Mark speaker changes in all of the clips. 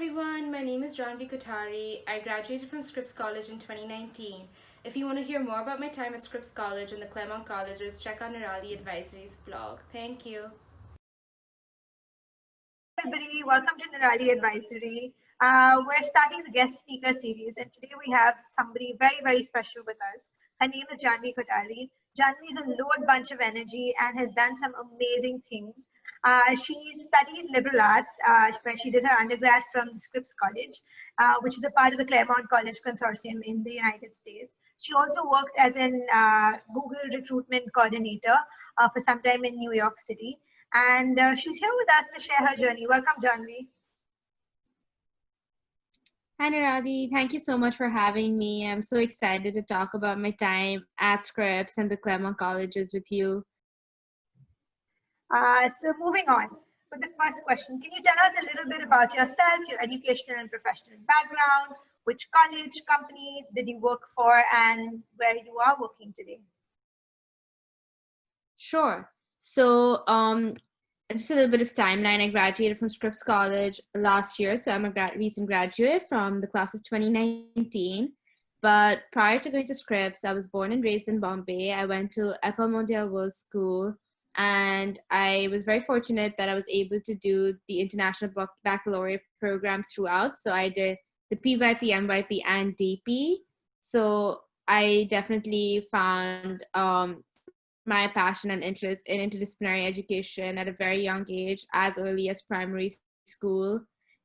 Speaker 1: everyone, my name is Jahnavi Kothari. I graduated from Scripps College in 2019. If you want to hear more about my time at Scripps College and the Claremont Colleges, check out Nirali Advisory's blog. Thank you.
Speaker 2: Everybody, welcome to Nirali Advisory. We're starting the guest speaker series, and today we have somebody very, very special with us. Her name is Jahnavi Kothari. Jahnavi is a load bunch of energy and has done some amazing things. She studied liberal arts, where she did her undergrad from the Scripps College, which is a part of the Claremont College Consortium in the United States. She also worked as an Google recruitment coordinator for some time in New York City. And she's here with us to share her journey. Welcome, Jahnavi.
Speaker 1: Hi Nirali, thank you so much for having me. I'm so excited to talk about my time at Scripps and the Claremont Colleges with you.
Speaker 2: So moving on with the first question, can you tell us a little bit about yourself, your educational and professional background, which college, company did you work for, and where you are working today?
Speaker 1: Sure. So, just a little bit of timeline. I graduated from Scripps College last year, so I'm a recent graduate from the class of 2019. But prior to going to Scripps, I was born and raised in Bombay. I went to École Mondiale World School, and I was very fortunate that I was able to do the International Baccalaureate program throughout. So I did the PYP, MYP, and DP. So I definitely found my passion and interest in interdisciplinary education at a very young age, as early as primary school,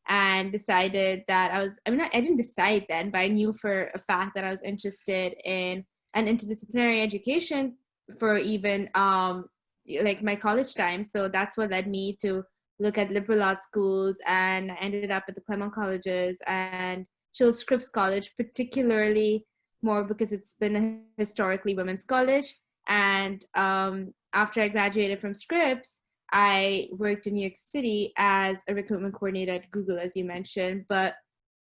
Speaker 1: and decided that I didn't decide then, but I knew for a fact that I was interested in an interdisciplinary education for even like my college time. So that's what led me to look at liberal arts schools, and I ended up at the Claremont Colleges and chose Scripps College, particularly more because it's been a historically women's college. And after I graduated from Scripps, I worked in New York City as a recruitment coordinator at Google, as you mentioned. But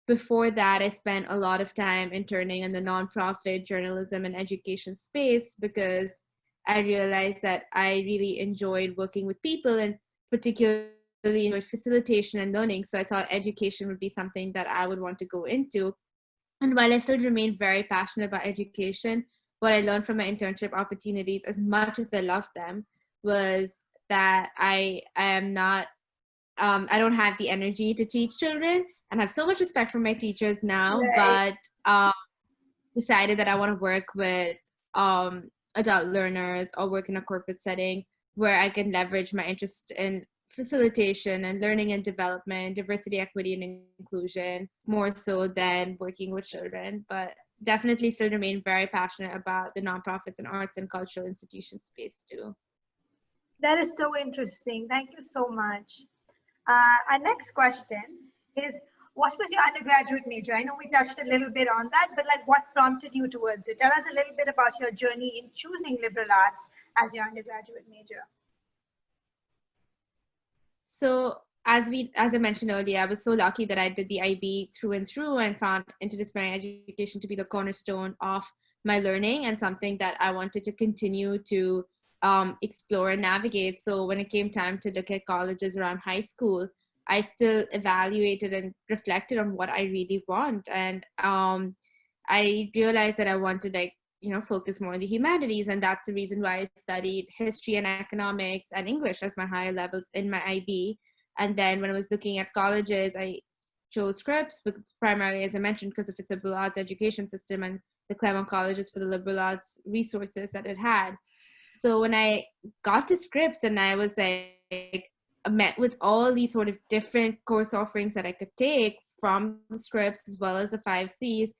Speaker 1: before that, I spent a lot of time interning in the nonprofit journalism and education space because I realized that I really enjoyed working with people and particularly enjoyed facilitation and learning. So I thought education would be something that I would want to go into. And while I still remain very passionate about education, what I learned from my internship opportunities, as much as I loved them, was that I am not, I don't have the energy to teach children, and have so much respect for my teachers now,
Speaker 2: Right.
Speaker 1: but decided that I want to work with adult learners or work in a corporate setting where I can leverage my interest in facilitation and learning and development, diversity, equity, and inclusion more so than working with children. But definitely still remain very passionate about the nonprofits and arts and cultural institution space too.
Speaker 2: That is so interesting. Thank you so much. Our next question is, what was your undergraduate major? I know we touched a little bit on that, but like what prompted you towards it? Tell us a little bit about your journey in choosing liberal arts as your undergraduate major.
Speaker 1: So as I mentioned earlier, I was so lucky that I did the IB through and through and found interdisciplinary education to be the cornerstone of my learning and something that I wanted to continue to explore and navigate. So when it came time to look at colleges around high school, I still evaluated and reflected on what I really want. And I realized that I wanted focus more on the humanities, and that's the reason why I studied history and economics and English as my higher levels in my IB. And then when I was looking at colleges, I chose Scripps, but primarily, as I mentioned, because of its liberal arts education system, and the Claremont Colleges for the liberal arts resources that it had. So when I got to Scripps and I was like, met with all these sort of different course offerings that I could take from the Scripps as well as the 5Cs,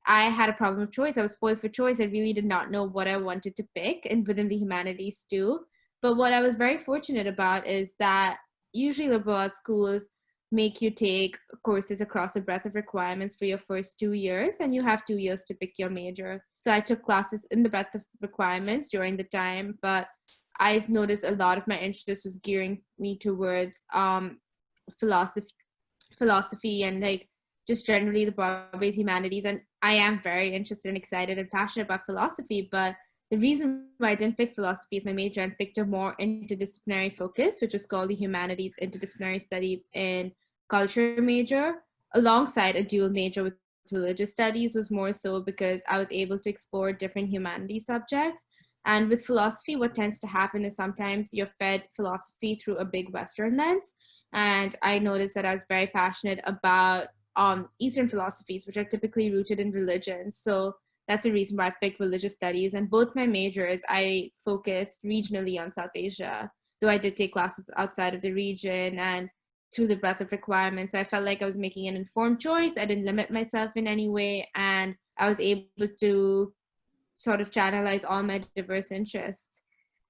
Speaker 1: I had a problem of choice. I was spoiled for choice. I really did not know what I wanted to pick, and within the humanities too. But what I was very fortunate about is that usually liberal arts schools make you take courses across a breadth of requirements for your first 2 years, and you have 2 years to pick your major. So I took classes in the breadth of requirements during the time, but I noticed a lot of my interest was gearing me towards philosophy and like just generally the broad-based humanities. And I am very interested and excited and passionate about philosophy, but the reason why I didn't pick philosophy as my major and picked a more interdisciplinary focus, which was called the Humanities Interdisciplinary Studies in Culture major, alongside a dual major with religious studies was more so because I was able to explore different humanities subjects. And with philosophy, what tends to happen is sometimes you're fed philosophy through a big Western lens. And I noticed that I was very passionate about Eastern philosophies, which are typically rooted in religion. So that's the reason why I picked religious studies. And both my majors, I focused regionally on South Asia, though I did take classes outside of the region. And through the breadth of requirements, I felt like I was making an informed choice. I didn't limit myself in any way. And I was able to sort of channelize all my diverse interests.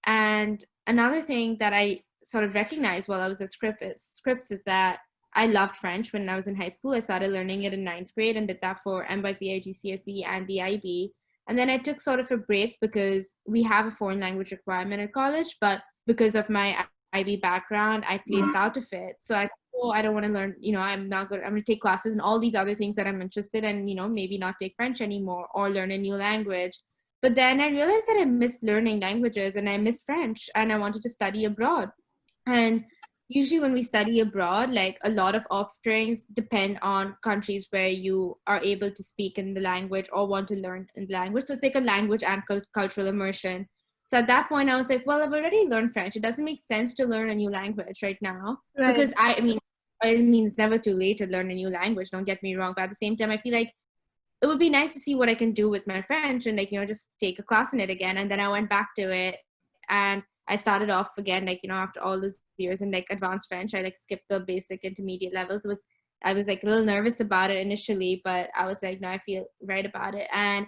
Speaker 1: And another thing that I sort of recognized while I was at Scripps is that I loved French when I was in high school. I started learning it in ninth grade and did that for MYPI, GCSE, and the IB. And then I took sort of a break because we have a foreign language requirement at college, but because of my IB background, I placed out of it. So I thought, oh, I don't want to learn, I'm going to take classes and all these other things that I'm interested in, maybe not take French anymore or learn a new language. But then I realized that I missed learning languages and I missed French and I wanted to study abroad. And usually when we study abroad, like a lot of offerings depend on countries where you are able to speak in the language or want to learn in the language. So it's like a language and cultural immersion. So at that point, I was like, well, I've already learned French. It doesn't make sense to learn a new language right now.
Speaker 2: Right.
Speaker 1: Because I mean, it's never too late to learn a new language. Don't get me wrong. But at the same time, I feel like it would be nice to see what I can do with my French and just take a class in it again. And then I went back to it and I started off again, after all those years in advanced French. I skipped the basic intermediate levels. I was a little nervous about it initially, but I was like, no, I feel right about it. And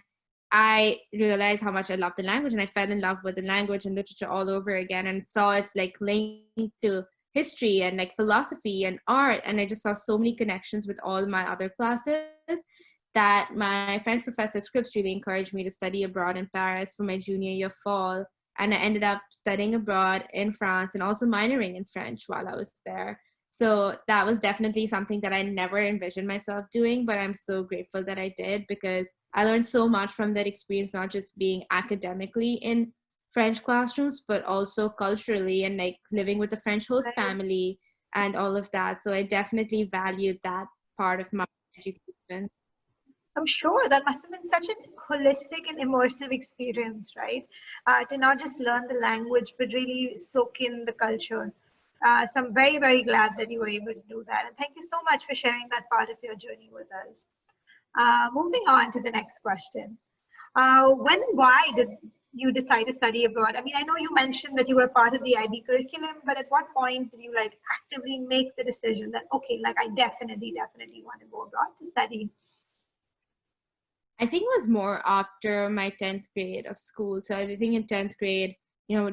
Speaker 1: I realized how much I love the language and I fell in love with the language and literature all over again and saw it's linked to history and philosophy and art. And I just saw so many connections with all my other classes that my French professor Scripps really encouraged me to study abroad in Paris for my junior year fall. And I ended up studying abroad in France and also minoring in French while I was there. So that was definitely something that I never envisioned myself doing, but I'm so grateful that I did because I learned so much from that experience, not just being academically in French classrooms, but also culturally and living with a French host family and all of that. So I definitely valued that part of my education.
Speaker 2: I'm sure that must have been such a holistic and immersive experience, right? To not just learn the language, but really soak in the culture. So I'm very, very glad that you were able to do that. And thank you so much for sharing that part of your journey with us. Moving on to the next question. When and why did you decide to study abroad? I mean, I know you mentioned that you were part of the IB curriculum, but at what point did you actively make the decision that, okay, I definitely want to go abroad to study?
Speaker 1: I think it was more after my 10th grade of school. So I think in 10th grade,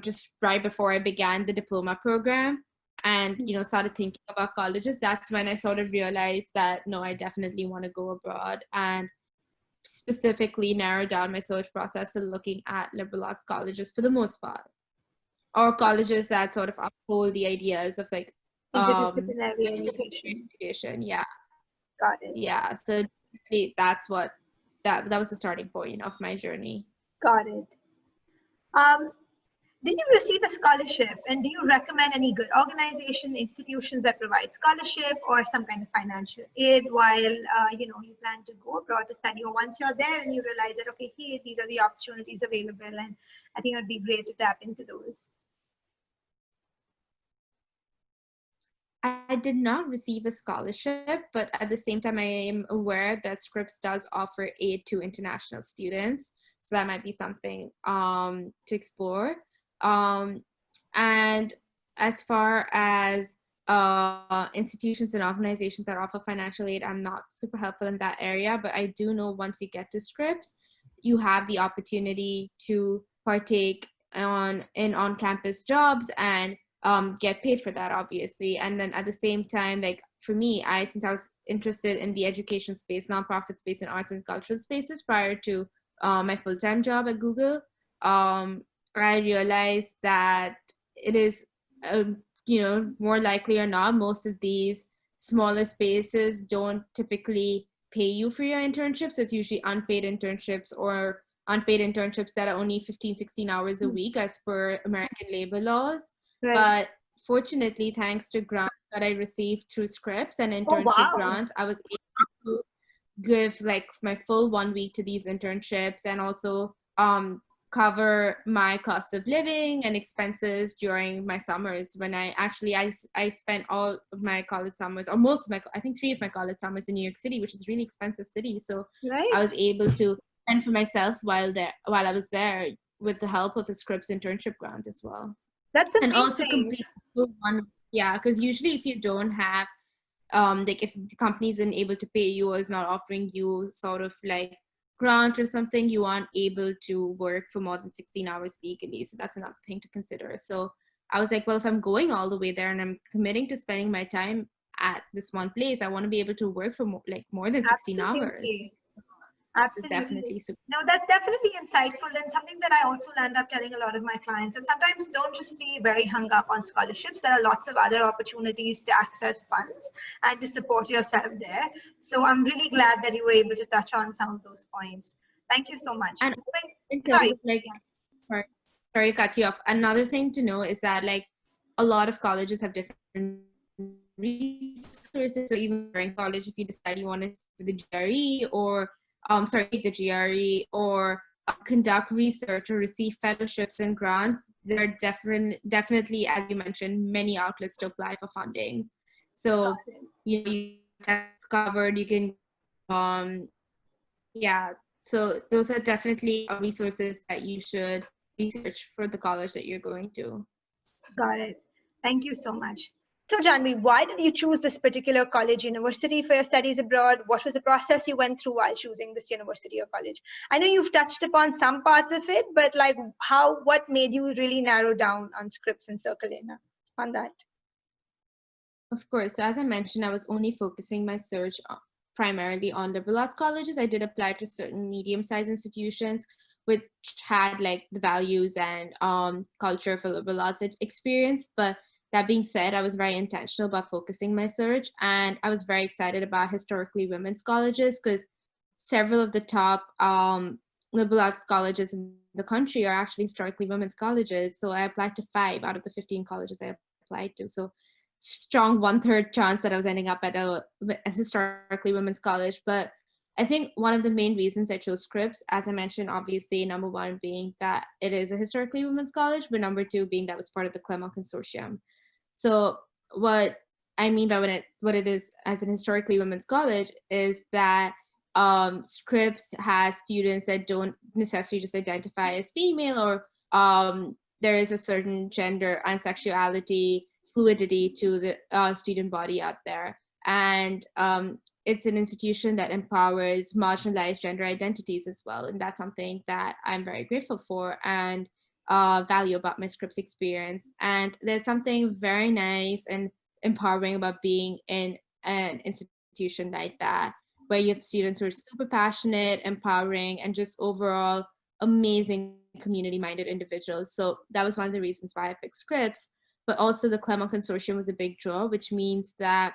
Speaker 1: just right before I began the diploma program and, started thinking about colleges, that's when I sort of realized that, no, I definitely want to go abroad and specifically narrow down my search process to looking at liberal arts colleges for the most part, or colleges that sort of uphold the ideas of
Speaker 2: Interdisciplinary education.
Speaker 1: Yeah.
Speaker 2: Got it.
Speaker 1: Yeah. So that's what that was the starting point of my journey.
Speaker 2: Got it. Did you receive a scholarship, and do you recommend any good organization, institutions that provide scholarship or some kind of financial aid while you plan to go abroad to study, or once you're there and you realize that, okay, here these are the opportunities available, and I think it would be great to tap into those?
Speaker 1: I did not receive a scholarship, but at the same time, I am aware that Scripps does offer aid to international students. So that might be something to explore. And as far as institutions and organizations that offer financial aid, I'm not super helpful in that area, but I do know once you get to Scripps, you have the opportunity to partake in on-campus jobs and get paid for that, obviously. And then at the same time, for me, since I was interested in the education space, nonprofit space, and arts and cultural spaces prior to my full-time job at Google, I realized that it is, more likely or not, most of these smaller spaces don't typically pay you for your internships. It's usually unpaid internships or unpaid internships that are only 15, 16 hours a week as per American labor laws.
Speaker 2: Right.
Speaker 1: But fortunately, thanks to grants that I received through Scripps and
Speaker 2: Oh,
Speaker 1: internship
Speaker 2: wow.
Speaker 1: grants, I was able to give like my full 1 week to these internships and also cover my cost of living and expenses during my summers when I spent all of my college summers, or most of my, I think 3 of my college summers in New York City, which is a really expensive city. So
Speaker 2: Right.
Speaker 1: I was able to fend for myself while I was there with the help of the Scripps internship grant as well.
Speaker 2: That's
Speaker 1: And also
Speaker 2: amazing.
Speaker 1: complete the full one, yeah, because usually if you don't have like if the company isn't able to pay you or is not offering you sort of like grant or something, you aren't able to work for more than 16 hours legally. So that's another thing to consider. So I was like, well, if I'm going all the way there and I'm committing to spending my time at this one place, I want to be able to work for more than 16 hours.
Speaker 2: Absolutely.
Speaker 1: This is
Speaker 2: Absolutely.
Speaker 1: definitely super.
Speaker 2: No, that's definitely insightful and something that I also end up telling a lot of my clients that sometimes don't just be very hung up on scholarships. There are lots of other opportunities to access funds and to support yourself there. So I'm really glad that you were able to touch on some of those points. Thank you so much.
Speaker 1: And in terms
Speaker 2: Sorry.
Speaker 1: of like, sorry, sorry to cut you off. Another thing to know is that like a lot of colleges have different resources. So even during college, if you decide you want to do the GRE or the GRE or conduct research or receive fellowships and grants, there are definitely, as you mentioned, many outlets to apply for funding. So you that's covered. You can yeah, so those are definitely resources that you should research for the college that you're going to.
Speaker 2: Got it. Thank you so much. So, Janvi, why did you choose this particular college, university for your studies abroad? What was the process you went through while choosing this university or college? I know you've touched upon some parts of it, but like what made you really narrow down on Scripps and Circle in on that?
Speaker 1: Of course, so as I mentioned, I was only focusing my search primarily on liberal arts colleges. I did apply to certain medium-sized institutions which had like the values and culture for liberal arts experience. But that being said, I was very intentional about focusing my search, and I was very excited about historically women's colleges because several of the top liberal arts colleges in the country are actually historically women's colleges. So I applied to 5 out of the 15 colleges I applied to. So strong 1/3 chance that I was ending up at a historically women's college. But I think one of the main reasons I chose Scripps, as I mentioned, obviously number one being that it is a historically women's college, but number two being that it was part of the Claremont Consortium. So what I mean by what it is as an historically women's college is that Scripps has students that don't necessarily just identify as female, or there is a certain gender and sexuality fluidity to the student body out there. And it's an institution that empowers marginalized gender identities as well. And that's something that I'm very grateful for and value about my Scripps experience. And there's something very nice and empowering about being in an institution like that, where you have students who are super passionate, empowering, and just overall amazing community-minded individuals. So that was one of the reasons why I picked Scripps. But also the Claremont Consortium was a big draw, which means that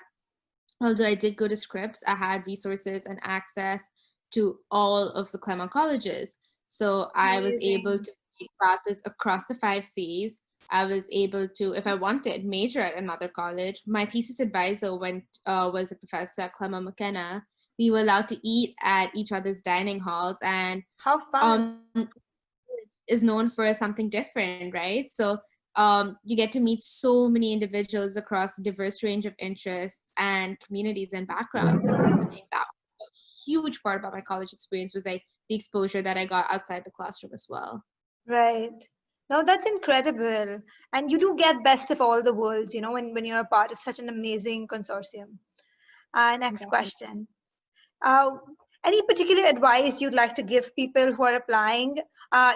Speaker 1: although I did go to Scripps, I had resources and access to all of the Claremont colleges. So I was able
Speaker 2: Amazing.
Speaker 1: to take classes across the 5 Cs. I was able to, if I wanted, major at another college. My thesis advisor was a professor at Claremont McKenna. We were allowed to eat at each other's dining halls, and
Speaker 2: How fun.
Speaker 1: um, is known for something different, right? So you get to meet so many individuals across a diverse range of interests and communities and backgrounds. And I think that a huge part about my college experience was like the exposure that I got outside the classroom as well.
Speaker 2: Right. No, that's incredible. And you do get best of all the worlds, when you're a part of such an amazing consortium. Next
Speaker 1: Definitely.
Speaker 2: question. Uh, any particular advice you'd like to give people who are applying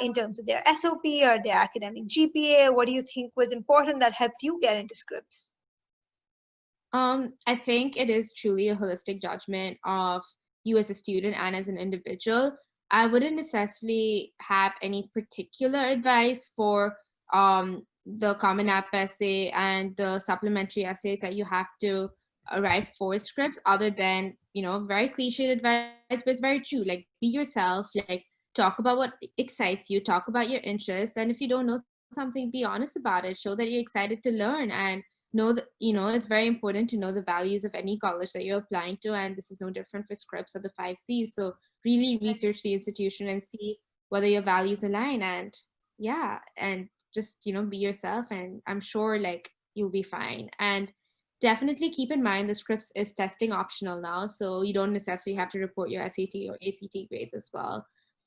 Speaker 2: in terms of their SOP or their academic GPA? What do you think was important that helped you get into Scripps?
Speaker 1: I think it is truly a holistic judgment of you as a student and as an individual. I wouldn't necessarily have any particular advice for the Common App essay and the supplementary essays that you have to write for Scripts, other than, very cliched advice, but it's very true. Like, be yourself, like, talk about what excites you, talk about your interests, and if you don't know something, be honest about it, show that you're excited to learn, and know that, it's very important to know the values of any college that you're applying to, and this is no different for Scripps or the 5Cs. So really research the institution and see whether your values align, and yeah, and just, be yourself, and I'm sure like you'll be fine. And definitely keep in mind the Scripps is testing optional now, so you don't necessarily have to report your SAT or ACT grades as well.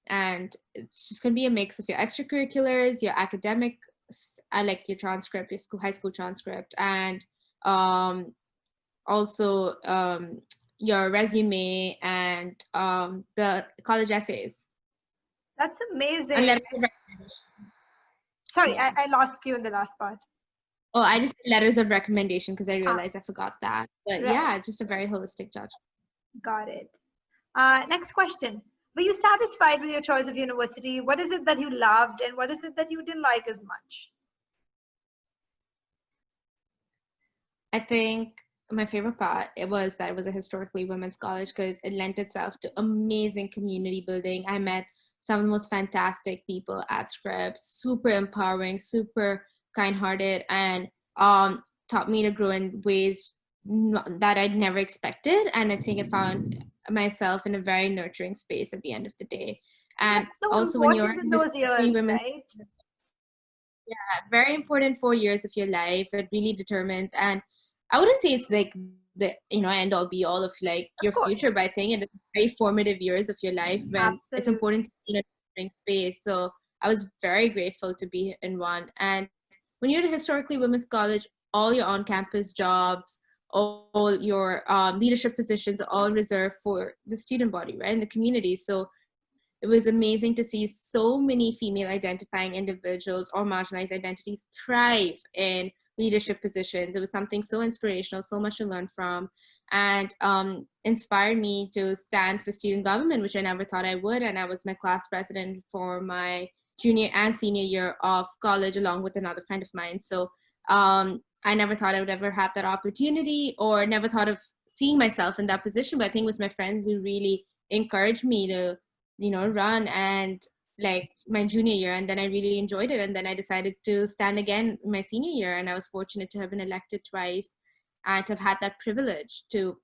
Speaker 1: And it's just going to be a mix of your extracurriculars, your academic, like your transcript, your high school transcript, and also your resume and the college essays.
Speaker 2: That's
Speaker 1: And
Speaker 2: amazing. Sorry,
Speaker 1: yeah.
Speaker 2: I lost you in the last part.
Speaker 1: Oh, I just said letters of recommendation because I
Speaker 2: Ah,
Speaker 1: realized I forgot that. But
Speaker 2: right.
Speaker 1: yeah, it's just a very holistic judgment.
Speaker 2: Got it. Next question. Were you satisfied with your choice of university? What is it that you loved and what is it that you didn't like as much?
Speaker 1: I think my favorite part was that it was a historically women's college because it lent itself to amazing community building. I met some of the most fantastic people at Scripps, super empowering, super kind-hearted, and taught me to grow in ways that I'd never expected. And I think I found myself in a very nurturing space at the end of the day. And
Speaker 2: That's so
Speaker 1: also when you're
Speaker 2: important in
Speaker 1: in
Speaker 2: those
Speaker 1: historically
Speaker 2: years,
Speaker 1: women's,
Speaker 2: right?
Speaker 1: yeah, very important 4 years of your life. It really determines, and I wouldn't say it's like the end all be all of like
Speaker 2: Of
Speaker 1: your future,
Speaker 2: course.
Speaker 1: but I think it's very formative years of your life when it's important
Speaker 2: Absolutely.
Speaker 1: to be in a nurturing space. So I was very grateful to be in one. And when you're at a historically women's college, all your on-campus jobs, all your leadership positions are all reserved for the student body, right, in the community. So it was amazing to see so many female identifying individuals or marginalized identities thrive in leadership positions. It was something so inspirational, so much to learn from, and inspired me to stand for student government, which I never thought I would. And I was my class president for my junior and senior year of college, along with another friend of mine. So I never thought I would ever have that opportunity, or never thought of seeing myself in that position. But I think it was my friends who really encouraged me to run, and like my junior year, and then I really enjoyed it, and then I decided to stand again my senior year, and I was fortunate to have been elected twice and to have had that privilege to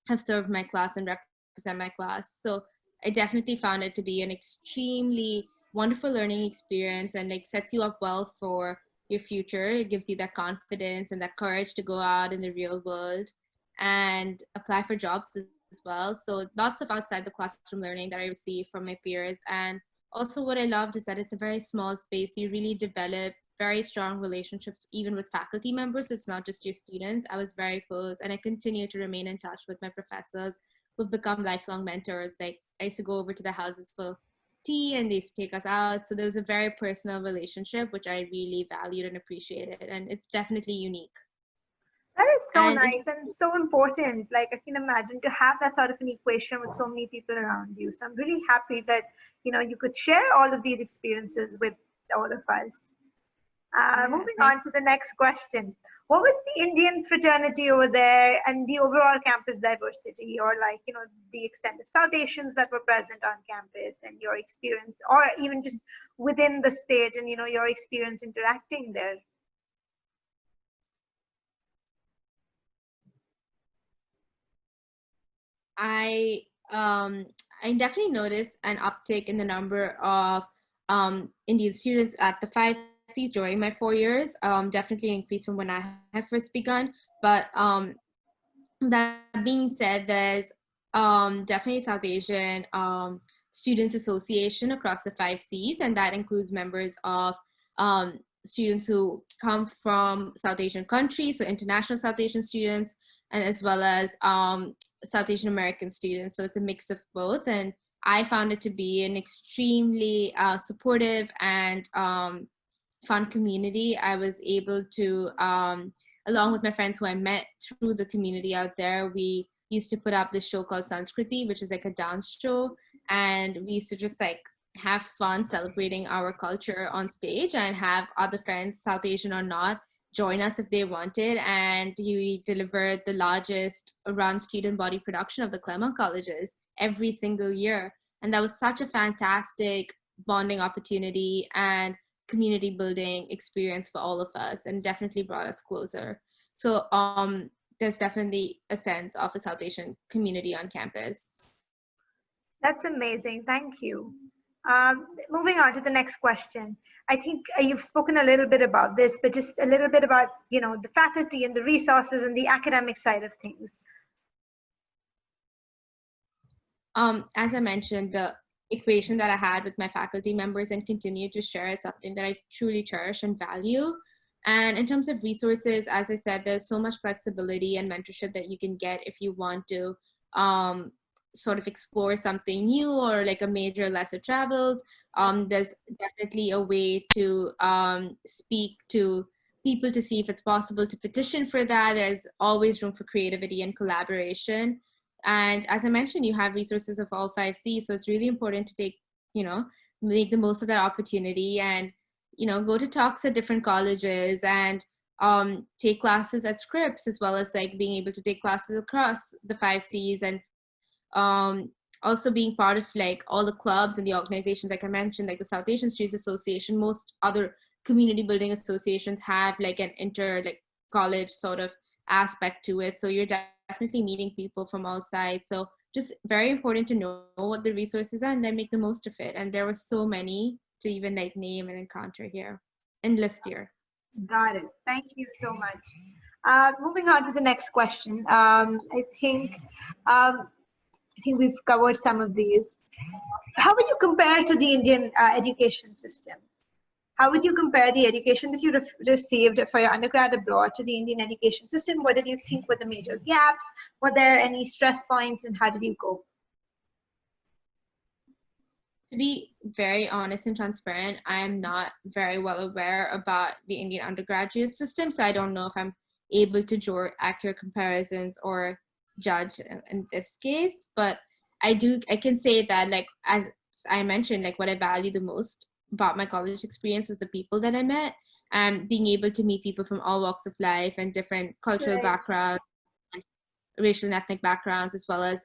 Speaker 1: have served my class and represent my class. So I definitely found it to be an extremely wonderful learning experience, and like sets you up well for your future. It gives you that confidence and that courage to go out in the real world and apply for jobs as well. So lots of outside the classroom learning that I received from my peers. And also what I loved is that it's a very small space. You really develop very strong relationships even with faculty members. It's not just your students. I was very close, and I continue to remain in touch with my professors who've become lifelong mentors. Like I used to go over to the houses for tea and they used to take us out. So there was a very personal relationship, which I really valued and appreciated. And it's definitely unique.
Speaker 2: That is so
Speaker 1: And
Speaker 2: nice and so important. Like I can imagine to have that sort of an equation with so many people around you. So I'm really happy that you could share all of these experiences with all of us.
Speaker 1: yeah,
Speaker 2: Moving
Speaker 1: thank
Speaker 2: on to the next question. What was the Indian fraternity over there and the overall campus diversity, or like, the extent of South Asians that were present on campus and your experience, or even just within the state and, your experience interacting there?
Speaker 1: I um I definitely noticed an uptick in the number of Indian students at the 5Cs during my 4 years. Definitely increased from when I had first begun. But that being said, there's definitely South Asian Students Association across the 5Cs, and that includes members of students who come from South Asian countries, so international South Asian students, and as well as South Asian American students. So it's a mix of both. And I found it to be an extremely supportive and fun community. I was able to, along with my friends who I met through the community out there, we used to put up this show called Sanskriti, which is like a dance show. And we used to just like have fun celebrating our culture on stage, and have other friends, South Asian or not, join us if they wanted. And we delivered the largest run student body production of the Claremont colleges every single year. And that was such a fantastic bonding opportunity and community building experience for all of us, and definitely brought us closer. So there's definitely a sense of a South Asian community on campus.
Speaker 2: That's amazing. Thank you. Moving on to the next question. I think you've spoken a little bit about this, but just a little bit about, the faculty and the resources and the academic side of things.
Speaker 1: As I mentioned, the equation that I had with my faculty members and continue to share is something that I truly cherish and value. And in terms of resources, as I said, there's so much flexibility and mentorship that you can get if you want to sort of explore something new or like a major lesser traveled. There's definitely a way to speak to people to see if it's possible to petition for that. There's always room for creativity and collaboration. And as I mentioned, you have resources of all 5Cs. So it's really important to take, make the most of that opportunity and, go to talks at different colleges and take classes at Scripps, as well as like being able to take classes across the 5Cs and also being part of like all the clubs and the organizations, like I mentioned, like the South Asian Students Association. Most other community building associations have like an college sort of aspect to it. So you're definitely meeting people from all sides. So just very important to know what the resources are and then make the most of it. And there were so many to even like name and encounter here and list here.
Speaker 2: Got it. Thank you so much. Moving on to the next question. I think we've covered some of these. How would you compare to the Indian education system? How would you compare the education that you received for your undergrad abroad to the Indian education system? What did you think were the major gaps? Were there any stress points, and how did you cope?
Speaker 1: To be very honest and transparent, I am not very well aware about the Indian undergraduate system, so I don't know if I'm able to draw accurate comparisons or judge in this case. But I can say that, like, as I mentioned, like what I value the most about my college experience was the people that I met, and being able to meet people from all walks of life and different cultural backgrounds, racial and ethnic backgrounds, as well as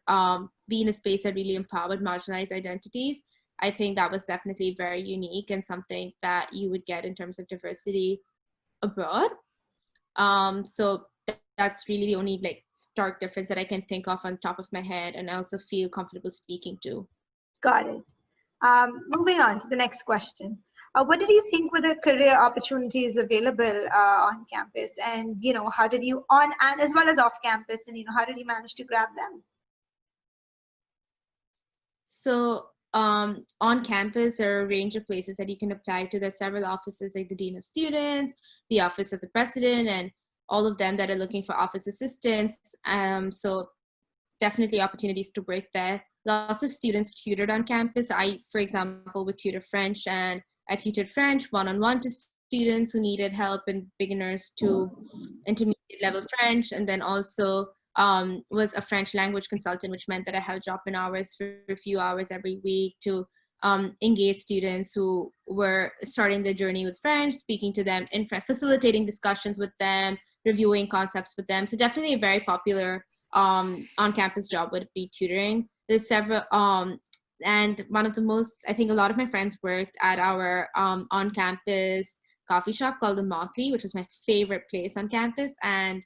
Speaker 1: be in a space that really empowered marginalized identities. I think that was definitely very unique and something that you would get in terms of diversity abroad. So that's really the only like stark difference that I can think of on top of my head, and I also feel comfortable speaking to.
Speaker 2: Got it. Moving on to the next question. What did you think were the career opportunities available on campus, and how did you on and as well as off campus, and how did you manage to grab them?
Speaker 1: So on campus, there are a range of places that you can apply to. There's several offices like the Dean of Students, the Office of the President, and all of them that are looking for office assistants. So definitely opportunities to work there. Lots of students tutored on campus. I, for example, would tutor French, and I tutored French one-on-one to students who needed help, and beginners to intermediate level French, and then also was a French language consultant, which meant that I had drop-in hours for a few hours every week to engage students who were starting their journey with French, speaking to them in French, facilitating discussions with them, reviewing concepts with them. So definitely a very popular on-campus job would be tutoring. There's several, and one of the most, I think a lot of my friends worked at our on-campus coffee shop called the Motley, which was my favorite place on campus. And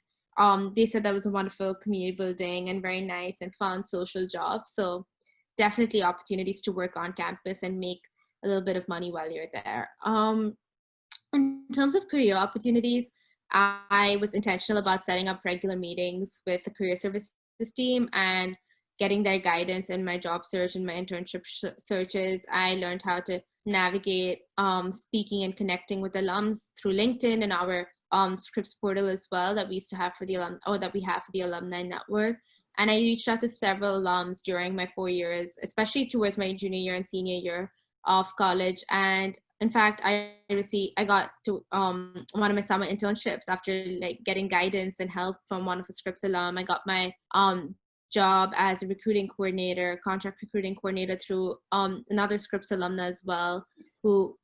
Speaker 1: they said that was a wonderful community building and very nice and fun social job. So definitely opportunities to work on campus and make a little bit of money while you're there. In terms of career opportunities, I was intentional about setting up regular meetings with the career services team and getting their guidance in my job search and my internship searches. I learned how to navigate speaking and connecting with alums through LinkedIn and our Scripps portal as well that we used to have for the that we have for the alumni network. And I reached out to several alums during my 4 years, especially towards my junior year and senior year of college. And in fact, I got to one of my summer internships after like getting guidance and help from one of the Scripps alum. I got my job as a recruiting coordinator, contract recruiting coordinator through another Scripps alumna as well, who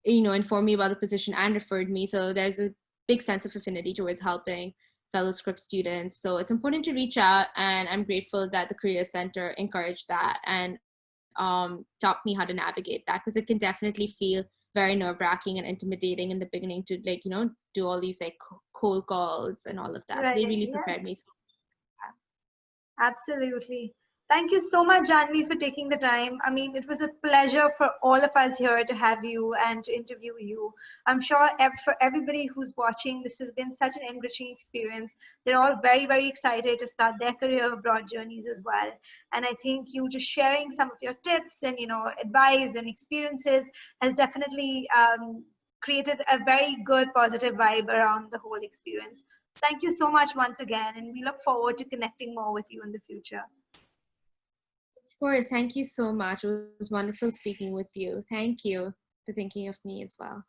Speaker 1: informed me about the position and referred me. So there's a big sense of affinity towards helping fellow Scripps students. So it's important to reach out, and I'm grateful that the Career Center encouraged that and taught me how to navigate that, because it can definitely feel very nerve-wracking and intimidating in the beginning to like, do all these like cold calls and all of that. So
Speaker 2: Right.
Speaker 1: they really prepared
Speaker 2: Yes.
Speaker 1: me.
Speaker 2: Absolutely. Thank you so much, Janvi, for taking the time. I mean, it was a pleasure for all of us here to have you and to interview you. I'm sure for everybody who's watching, this has been such an enriching experience. They're all very, very excited to start their career abroad journeys as well. And I think you just sharing some of your tips and, advice and experiences has definitely created a very good positive vibe around the whole experience. Thank you so much once again, and we look forward to connecting more with you in the future.
Speaker 1: Of course, thank you so much. It was wonderful speaking with you. Thank you for thinking of me as well.